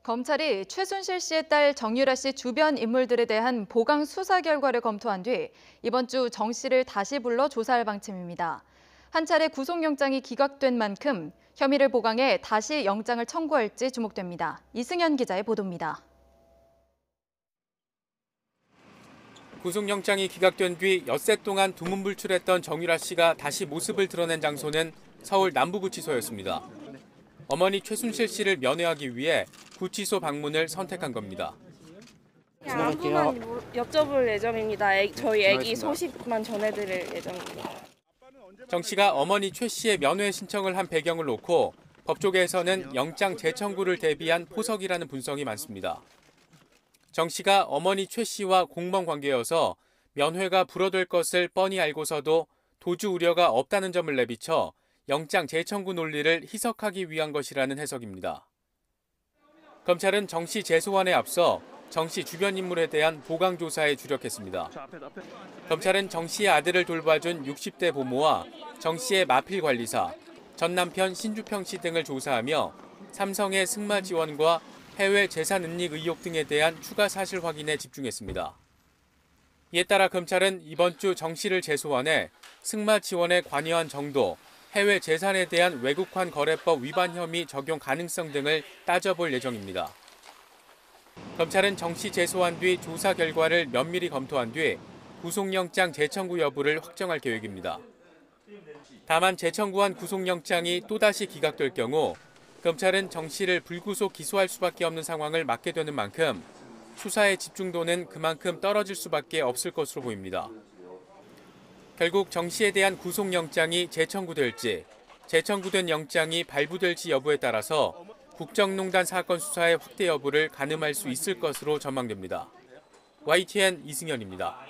검찰이 최순실 씨의 딸 정유라 씨 주변 인물들에 대한 보강 수사 결과를 검토한 뒤 이번 주 정 씨를 다시 불러 조사할 방침입니다. 한 차례 구속영장이 기각된 만큼 혐의를 보강해 다시 영장을 청구할지 주목됩니다. 이승현 기자의 보도입니다. 구속영장이 기각된 뒤 엿새 동안 두문불출했던 정유라 씨가 다시 모습을 드러낸 장소는 서울 남부구치소였습니다. 어머니 최순실 씨를 면회하기 위해 구치소 방문을 선택한 겁니다. 안부만 여쭤볼 예정입니다. 저희 애기 소식만 전해드릴 예정입니다. 정 씨가 어머니 최 씨의 면회 신청을 한 배경을 놓고 법조계에서는 영장 재청구를 대비한 포석이라는 분석이 많습니다. 정 씨가 어머니 최 씨와 공범 관계여서 면회가 불어될 것을 뻔히 알고서도 도주 우려가 없다는 점을 내비쳐 영장 재청구 논리를 희석하기 위한 것이라는 해석입니다. 검찰은 정 씨 재소환에 앞서 정 씨 주변 인물에 대한 보강 조사에 주력했습니다. 검찰은 정 씨의 아들을 돌봐준 60대 보모와 정 씨의 마필 관리사, 전 남편 신주평 씨 등을 조사하며 삼성의 승마 지원과 해외 재산 은닉 의혹 등에 대한 추가 사실 확인에 집중했습니다. 이에 따라 검찰은 이번 주 정 씨를 재소환해 승마 지원에 관여한 정도, 해외 재산에 대한 외국환 거래법 위반 혐의 적용 가능성 등을 따져볼 예정입니다. 검찰은 정 씨 재소환 뒤 조사 결과를 면밀히 검토한 뒤 구속영장 재청구 여부를 확정할 계획입니다. 다만 재청구한 구속영장이 또다시 기각될 경우 검찰은 정 씨를 불구속 기소할 수밖에 없는 상황을 맞게 되는 만큼 수사의 집중도는 그만큼 떨어질 수밖에 없을 것으로 보입니다. 결국 정 씨에 대한 구속영장이 재청구될지, 재청구된 영장이 발부될지 여부에 따라서 국정농단 사건 수사의 확대 여부를 가늠할 수 있을 것으로 전망됩니다. YTN 이승현입니다.